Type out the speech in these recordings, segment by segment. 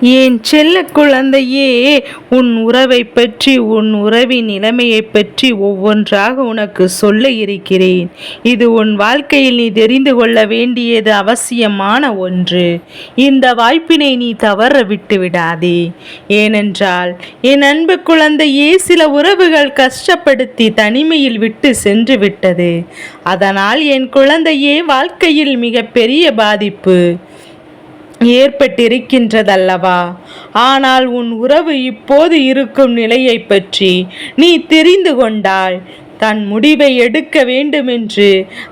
என் செல்ல குழந்தையே, உன் உறவை பற்றி, உன் உறவின் நிலைமையை பற்றி ஒவ்வொன்றாக உனக்கு சொல்ல இருக்கிறேன். இது உன் வாழ்க்கையில் நீ தெரிந்து கொள்ள வேண்டியது அவசியமான ஒன்று. இந்த வாய்ப்பினை நீ தவற விட்டு விடாதே. ஏனென்றால் என் அன்பு குழந்தையே, சில உறவுகள் கஷ்டப்படுத்தி தனிமையில் விட்டு சென்று விட்டது. அதனால் என் குழந்தையே, வாழ்க்கையில் மிக பெரிய பாதிப்பு ஏற்பட்டிருக்கின்றதல்லவா? ஆனால் உன் உறவு இப்போது இருக்கும் நிலையை பற்றி நீ தெரிந்து கொண்டால் தன் முடிவை எடுக்க வேண்டுமென்று,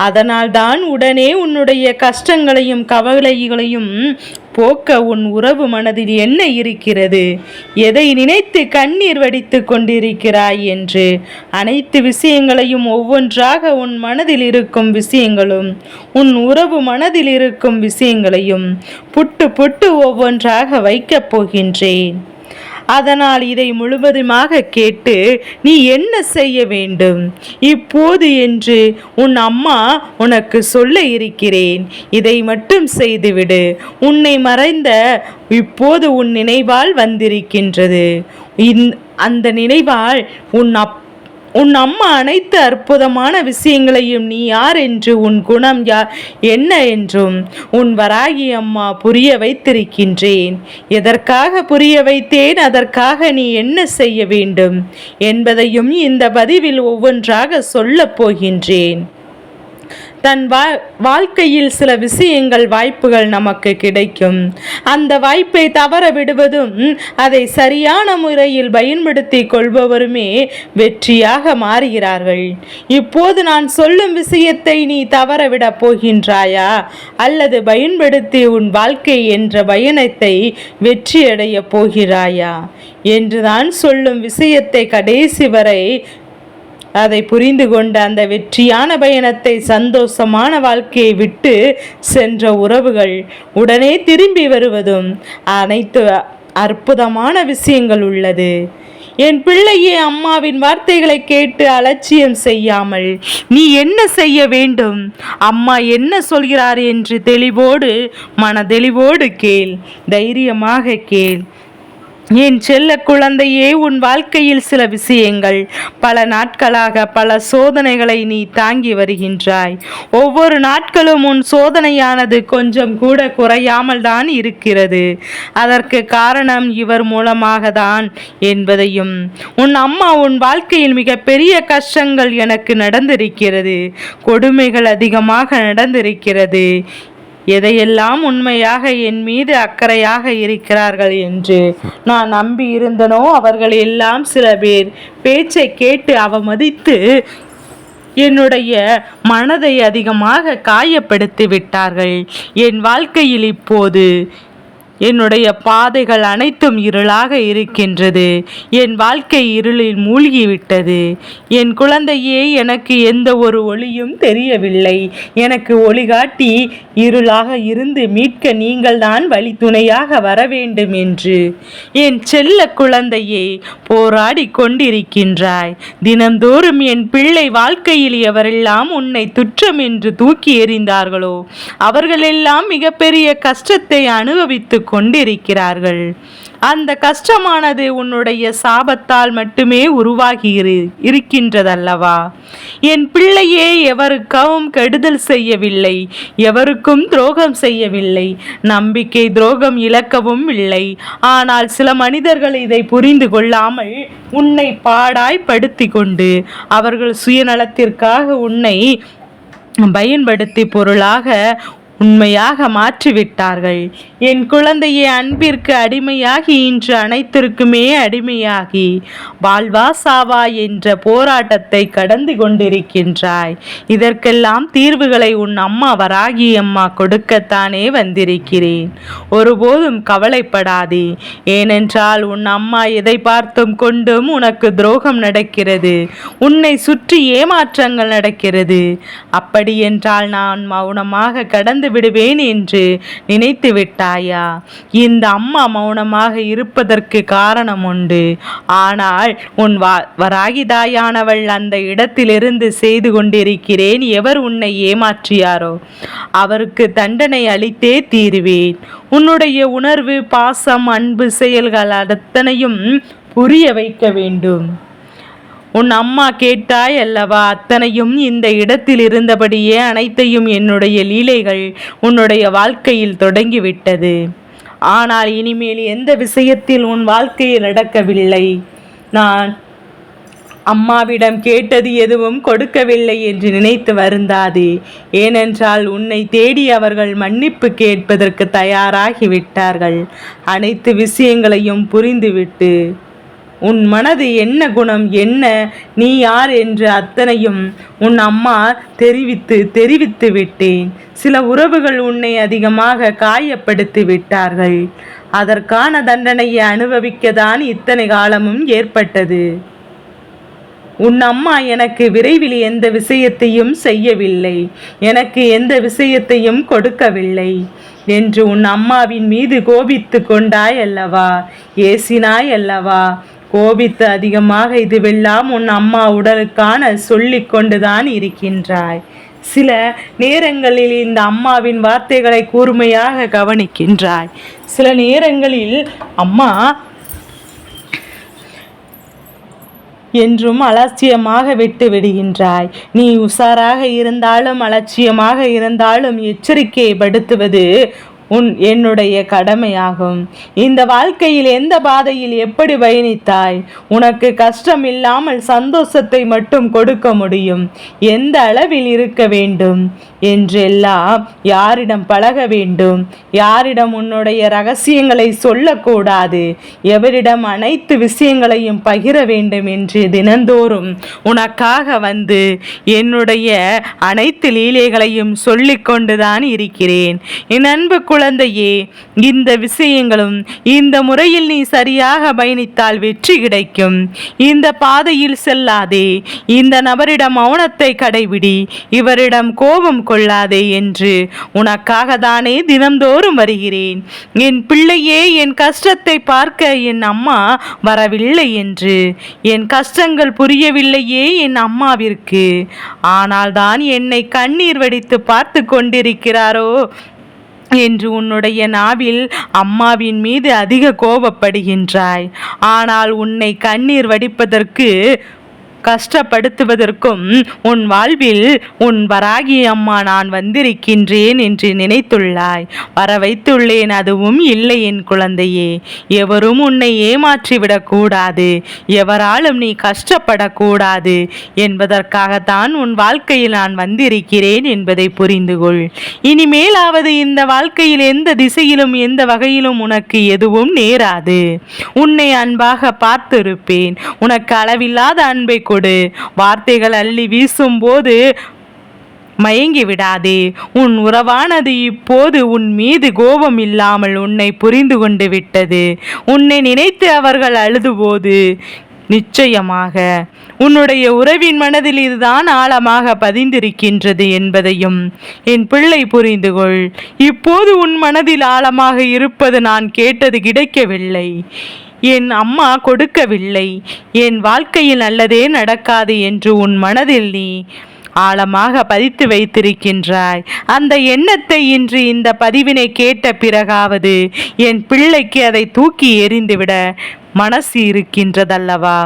அதனால்தான் உடனே உன்னுடைய கஷ்டங்களையும் கவலைகளையும் போக்க உன் உறவு மனதில் என்ன இருக்கிறது, எதை நினைத்து கண்ணீர் வடித்து கொண்டிருக்கிறாய் என்று அனைத்து விஷயங்களையும் ஒவ்வொன்றாக உன் மனதில் இருக்கும் விஷயங்களும் உன் உறவு மனதில் இருக்கும் விஷயங்களையும் புட்டு புட்டு ஒவ்வொன்றாக வைக்கப் போகின்றேன். அதனால் இதை முழுவதுமாக கேட்டு நீ என்ன செய்ய வேண்டும் இப்போது என்று உன் அம்மா உனக்கு சொல்ல இருக்கிறேன். இதை மட்டும் செய்துவிடு. உன்னை மறைந்த இப்போது உன் நினைவால் வந்திருக்கின்றது. அந்த நினைவால் உன் அம்மா அனைத்து அற்புதமான விஷயங்களையும், நீ யார் என்று, உன் குணம் என்ன என்றும் உன் வராகி அம்மா புரிய வைத்திருக்கின்றேன். எதற்காக புரிய வைத்தேன், அதற்காக நீ என்ன செய்ய வேண்டும் என்பதையும் இந்த பதிவில் ஒவ்வொன்றாக சொல்லப் போகின்றேன். தன் வாழ்க்கையில் சில விஷயங்கள், வாய்ப்புகள் நமக்கு கிடைக்கும். அந்த வாய்ப்பை தவற விடுவதும் அதை சரியான முறையில் பயன்படுத்தி கொள்பவருமே வெற்றியாக மாறுகிறார்கள். இப்போது நான் சொல்லும் விஷயத்தை நீ தவறவிடப் போகின்றாயா, அல்லது பயன்படுத்தி உன் வாழ்க்கை என்ற பயணத்தை வெற்றியடைய போகிறாயா என்றுதான் சொல்லும் விஷயத்தை கடைசி வரை அதை புரிந்து கொண்ட அந்த வெற்றியான பயணத்தை, சந்தோஷமான வாழ்க்கையை விட்டு சென்ற உறவுகள் உடனே திரும்பி வருவதும் அனைத்து அற்புதமான விஷயங்கள் உள்ளது. என் பிள்ளையே, அம்மாவின் வார்த்தைகளை கேட்டு அலட்சியம் செய்யாமல் நீ என்ன செய்ய வேண்டும், அம்மா என்ன சொல்கிறார் என்று தெளிவோடு, மனதெளிவோடு கேள். தைரியமாக கேள். என் செல்ல குழந்தையே, உன் வாழ்க்கையில் சில விஷயங்கள், பல நாட்களாக பல சோதனைகளை நீ தாங்கி வருகின்றாய். ஒவ்வொரு நாட்களும் உன் சோதனையானது கொஞ்சம் கூட குறையாமல் தான் இருக்கிறது. அதற்கு காரணம் இவர் மூலமாக தான் என்பதையும், உன் அம்மா உன் வாழ்க்கையில் மிகப்பெரிய கஷ்டங்கள் எனக்கு நடந்திருக்கிறது, கொடுமைகள் அதிகமாக நடந்திருக்கிறது, எதையெல்லாம் உண்மையாக என் மீது அக்கறையாக இருக்கிறார்கள் என்று நான் நம்பி இருந்தனோ அவர்கள் எல்லாம் சில பேர் பேச்சை கேட்டு அவமதித்து என்னுடைய மனதை அதிகமாக காயப்படுத்தி விட்டார்கள். என் வாழ்க்கையில் இப்போது என்னுடைய பாதைகள் அனைத்தும் இருளாக இருக்கின்றது. என் வாழ்க்கை இருளில் மூழ்கிவிட்டது. என் குழந்தையே, எனக்கு எந்த ஒரு ஒளியும் தெரியவில்லை. எனக்கு ஒளிகாட்டி இருளாக இருந்து மீட்க நீங்கள் தான் வழி துணையாக வர வேண்டும் என்று என் செல்ல குழந்தையே போராடி கொண்டிருக்கின்றாய். தினந்தோறும் என் பிள்ளை வாழ்க்கையில் எவரெல்லாம் உன்னை துற்றம் என்று தூக்கி எறிந்தார்களோ அவர்களெல்லாம் மிகப்பெரிய கஷ்டத்தை அனுபவித்து கொண்டிருக்கிறார்கள். அந்த கஷ்டமானது உன்னுடைய சாபத்தால் மட்டுமே உருவாகி இருக்கின்றதல்லவா? என் பிள்ளையே, எவருக்கும் கெடுதல் செய்யவில்லை, எவருக்கும் துரோகம் செய்யவில்லை, நம்பிக்கை துரோகம் இழக்கவும் இல்லை. ஆனால் சில மனிதர்கள் இதை புரிந்து கொள்ளாமல் உன்னை பாடாய்படுத்தி கொண்டு அவர்கள் சுயநலத்திற்காக உன்னை பயன்படுத்தி பொருளாக உண்மையாக மாற்றிவிட்டார்கள். என் குழந்தையை, அன்பிற்கு அடிமையாகி இன்று அனைத்திற்குமே அடிமையாகி வாழ்வா சாவா என்ற போராட்டத்தை கடந்து கொண்டிருக்கின்றாய். இதற்கெல்லாம் தீர்வுகளை உன் அம்மா வராகி அம்மா கொடுக்கத்தானே வந்திருக்கிறேன். ஒருபோதும் கவலைப்படாதே. ஏனென்றால் உன் அம்மா எதை பார்த்தும் கொண்டும் உனக்கு துரோகம் நடக்கிறது, உன்னை சுற்றி ஏமாற்றங்கள் நடக்கிறது. அப்படி என்றால் நான் மௌனமாக கடந்து இழந்து விடுவேன் என்று நினைத்து விட்டாயா? இந்த அம்மா மௌனமாக இருப்பதற்கு காரணம் உண்டு. ஆனால் உன் வராகிதாயானவள் அந்த இடத்திலிருந்து செய்து கொண்டிருக்கிறேன். எவர் உன்னை ஏமாற்றியாரோ அவருக்கு தண்டனை அளித்தே தீருவேன். உன்னுடைய உணர்வு, பாசம், அன்பு, செயல்கள் அத்தனையும் புரிய வைக்க வேண்டும். உன் அம்மா கேட்டாய் அல்லவா? அத்தனையும் இந்த இடத்தில் இருந்தபடியே அனைத்தையும் என்னுடைய லீலைகள் உன்னுடைய வாழ்க்கையில் தொடங்கிவிட்டது. ஆனால் இனிமேல் எந்த விஷயத்தில் உன் வாழ்க்கையில் நடக்கவில்லை. நான் அம்மாவிடம் கேட்டது எதுவும் கொடுக்கவில்லை என்று நினைத்து வருந்தாதே. ஏனென்றால் உன்னை தேடி அவர்கள் மன்னிப்பு கேட்பதற்கு தயாராகிவிட்டார்கள். அனைத்து விஷயங்களையும் புரிந்துவிட்டு உன் மனது என்ன, குணம் என்ன, நீ யார் என்று அத்தனையும் உன் அம்மா தெரிவித்து விட்டேன். சில உறவுகள் உன்னை அதிகமாக காயப்படுத்தி விட்டார்கள். அதற்கான தண்டனையை அனுபவிக்கத்தான் இத்தனை காலமும் ஏற்பட்டது. உன் அம்மா எனக்கு விரைவில் எந்த விஷயத்தையும் செய்யவில்லை, எனக்கு எந்த விஷயத்தையும் கொடுக்கவில்லை என்று உன் அம்மாவின் மீது கோபித்து கொண்டாய் அல்லவா? ஏசினாய் அல்லவா? கோபித்து அதிகமாக இதுவெல்லாம் உன் அம்மா உடலுக்கான சொல்லி கொண்டுதான் இருக்கின்றாய். சில நேரங்களில் இந்த அம்மாவின் வார்த்தைகளை கூர்மையாக கவனிக்கின்றாய். சில நேரங்களில் அம்மா என்றும் அலட்சியமாக விட்டு விடுகின்றாய். நீ உஷாராக இருந்தாலும் அலட்சியமாக இருந்தாலும் எச்சரிக்கைப்படுத்துவது என்னுடைய கடமையாகும். இந்த வாழ்க்கையில் எந்த பாதையில் எப்படி பயணித்தாய்? உனக்கு கஷ்டம் இல்லாமல் சந்தோஷத்தை மட்டும் கொடுக்க முடியும். எந்த அளவில் இருக்க வேண்டும் என்றெல்லாம் யாரிடம் பழக வேண்டும், யாரிடம் உன்னுடைய ரகசியங்களை சொல்லக்கூடாது, எவரிடம் அனைத்து விஷயங்களையும் பகிர வேண்டும் என்று தினந்தோறும் உனக்காக வந்து என்னுடைய அனைத்து லீலைகளையும் சொல்லிக்கொண்டுதான் இருக்கிறேன். என் அன்பு குழந்தையே, இந்த விஷயங்களும் இந்த முறையில் நீ சரியாக பயணித்தால் வெற்றி கிடைக்கும். இந்த பாதையில் செல்லாதே. இந்த நபரிடம் மௌனத்தை கடைபிடி, இவரிடம் கோபம் கொள்ளாதே என்று உனக்காக தானே தினந்தோறும் வருகிறேன். என் பிள்ளையே, என் கஷ்டத்தை பார்க்க என் அம்மா வரவில்லை என்று என் கஷ்டங்கள் புரியவில்லையே என் அம்மாவிற்கு. ஆனால் தான் என்னை கண்ணீர் வடித்து பார்த்து கொண்டிருக்கிறாரோ என்று உன்னுடைய நாவில் அம்மாவின் மீது அதிக கோபப்படுகின்றாய். ஆனால் உன்னை கண்ணீர் வடிப்பதற்கு கஷ்டப்படுத்துவதற்கும் உன் வாழ்வில் உன் வராகி அம்மா நான் வந்திருக்கின்றேன் என்று நினைத்துள்ளாய். வர வைத்துள்ளேன், அதுவும் இல்லை என் குழந்தையே. எவரும் உன்னை ஏமாற்றிவிடக்கூடாது, எவராலும் நீ கஷ்டப்படக்கூடாது என்பதற்காகத்தான் உன் வாழ்க்கையில் நான் வந்திருக்கிறேன் என்பதை புரிந்து கொள். இனிமேலாவது இந்த வாழ்க்கையில் எந்த திசையிலும் எந்த வகையிலும் உனக்கு எதுவும் நேராது. உன்னை அன்பாக பார்த்திருப்பேன். உனக்கு அளவில்லாத அன்பை கொடு. வார்த்தைகள் அள்ளி வீசும் போது மயங்கி விடாதே. உன் உறவானது இப்போது உன் மீது கோபம் இல்லாமல் உன்னை புரிந்து கொண்டு விட்டது. உன்னை நினைத்து அவர்கள் அழுதுபோது நிச்சயமாக உன்னுடைய உறவின் மனதில் இதுதான் ஆழமாக பதிந்திருக்கின்றது என்பதையும் என் பிள்ளை புரிந்து கொள். இப்போது உன் மனதில் ஆழமாக இருப்பது நான் கேட்டது கிடைக்கவில்லை, என் அம்மா கொடுக்கவில்லை, என் வாழ்க்கையில் நல்லதே நடக்காது என்று உன் மனதில் நீ ஆழமாக பதித்து வைத்திருக்கின்றாய். அந்த எண்ணத்தை இன்று இந்த பதிவினை கேட்ட பிறகாவது என் பிள்ளைக்கு அதை தூக்கி எறிந்துவிட மனசு இருக்கின்றதல்லவா?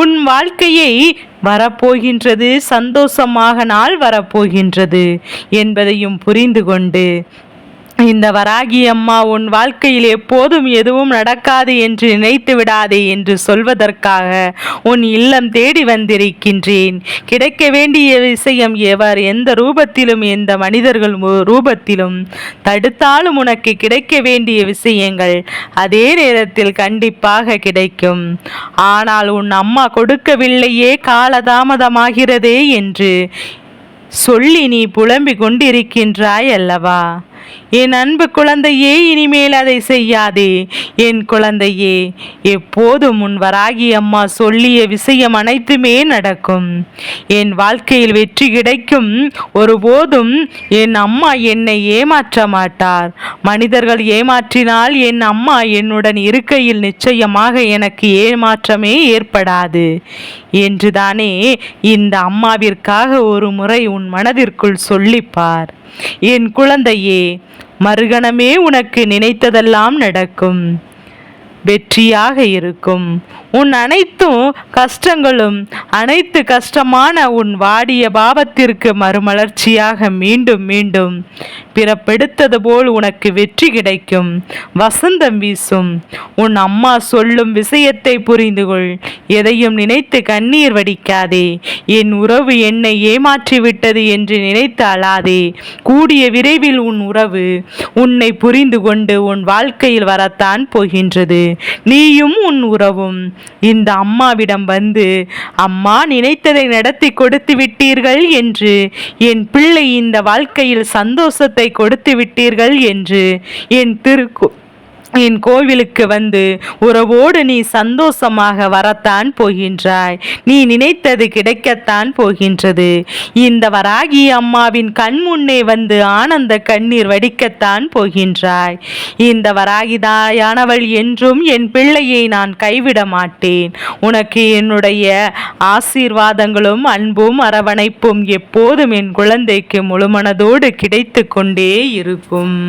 உன் வாழ்க்கையை வரப்போகின்றது, சந்தோஷமாக நாள் வரப்போகின்றது என்பதையும் புரிந்து கொண்டு இந்த வராகி அம்மா உன் வாழ்க்கையில் எப்போதும் எதுவும் நடக்காது என்று நினைத்து விடாதே என்று சொல்வதற்காக உன் இல்லம் தேடி வந்திருக்கின்றேன். கிடைக்க வேண்டிய விஷயம் எந்த ரூபத்திலும் எந்த மனிதர்கள் ரூபத்திலும் தடுத்தாலும் உனக்கு கிடைக்க வேண்டிய விஷயங்கள் அதே நேரத்தில் கண்டிப்பாக கிடைக்கும். ஆனால் உன் அம்மா கொடுக்கவில்லையே, காலதாமதமாகிறதே என்று சொல்லி நீ புலம்பிக் கொண்டிருக்கின்றாய் அல்லவா? என் அன்பு குழந்தையே, இனிமேல் அதை செய்யாதே. என் குழந்தையே, எப்போதும் உன் வராகி அம்மா சொல்லிய விஷயம் அனைத்துமே நடக்கும். என் வாழ்க்கையில் வெற்றி கிடைக்கும். ஒருபோதும் என் அம்மா என்னை ஏமாற்ற மாட்டார். மனிதர்கள் ஏமாற்றினால் என் அம்மா என்னுடன் இருக்கையில் நிச்சயமாக எனக்கு ஏமாற்றமே ஏற்படாது என்றுதானே இந்த அம்மாவிற்காக ஒரு முறை உன் மனதிற்குள் சொல்லிப்பார். என் குழந்தையே, மறுகணமே உனக்கு நினைத்ததெல்லாம் நடக்கும். வெற்றியாக இருக்கும். உன் அனைத்தும் கஷ்டங்களும் அனைத்து கஷ்டமான உன் வாடிய பாவத்திற்கு மறுமலர்ச்சியாக மீண்டும் மீண்டும் பிறப்பெடுத்தது போல் உனக்கு வெற்றி கிடைக்கும். வசந்தம் வீசும். உன் அம்மா சொல்லும் விஷயத்தை புரிந்து கொள். எதையும் நினைத்து கண்ணீர் வடிக்காதே. என் உறவு என்னை ஏமாற்றிவிட்டது என்று நினைத்து அழாதே. கூடிய விரைவில் உன் உறவு உன்னை புரிந்து கொண்டு உன் வாழ்க்கையில் வரத்தான் போகின்றது. நீயும் உன் உறவும் இந்த அம்மாவிடம் வந்து, அம்மா நினைத்ததை நடத்தி கொடுத்து விட்டீர்கள் என்று, என் பிள்ளை இந்த வாழ்க்கையில் சந்தோஷத்தை கொடுத்து விட்டீர்கள் என்று என் கோவிலுக்கு வந்து உறவோடு நீ சந்தோஷமாக வரத்தான் போகின்றாய். நீ நினைத்தது கிடைக்கத்தான் போகின்றது. இந்த வராகி அம்மாவின் கண் முன்னே வந்து ஆனந்த கண்ணீர் வடிக்கத்தான் போகின்றாய். இந்த வராகிதாயானவள் என்றும் என் பிள்ளையை நான் கைவிட மாட்டேன். உனக்கு என்னுடைய ஆசீர்வாதங்களும் அன்பும் அரவணைப்பும் எப்போதும் என் குழந்தைக்கு முழுமனதோடு கிடைத்து கொண்டே இருக்கும்.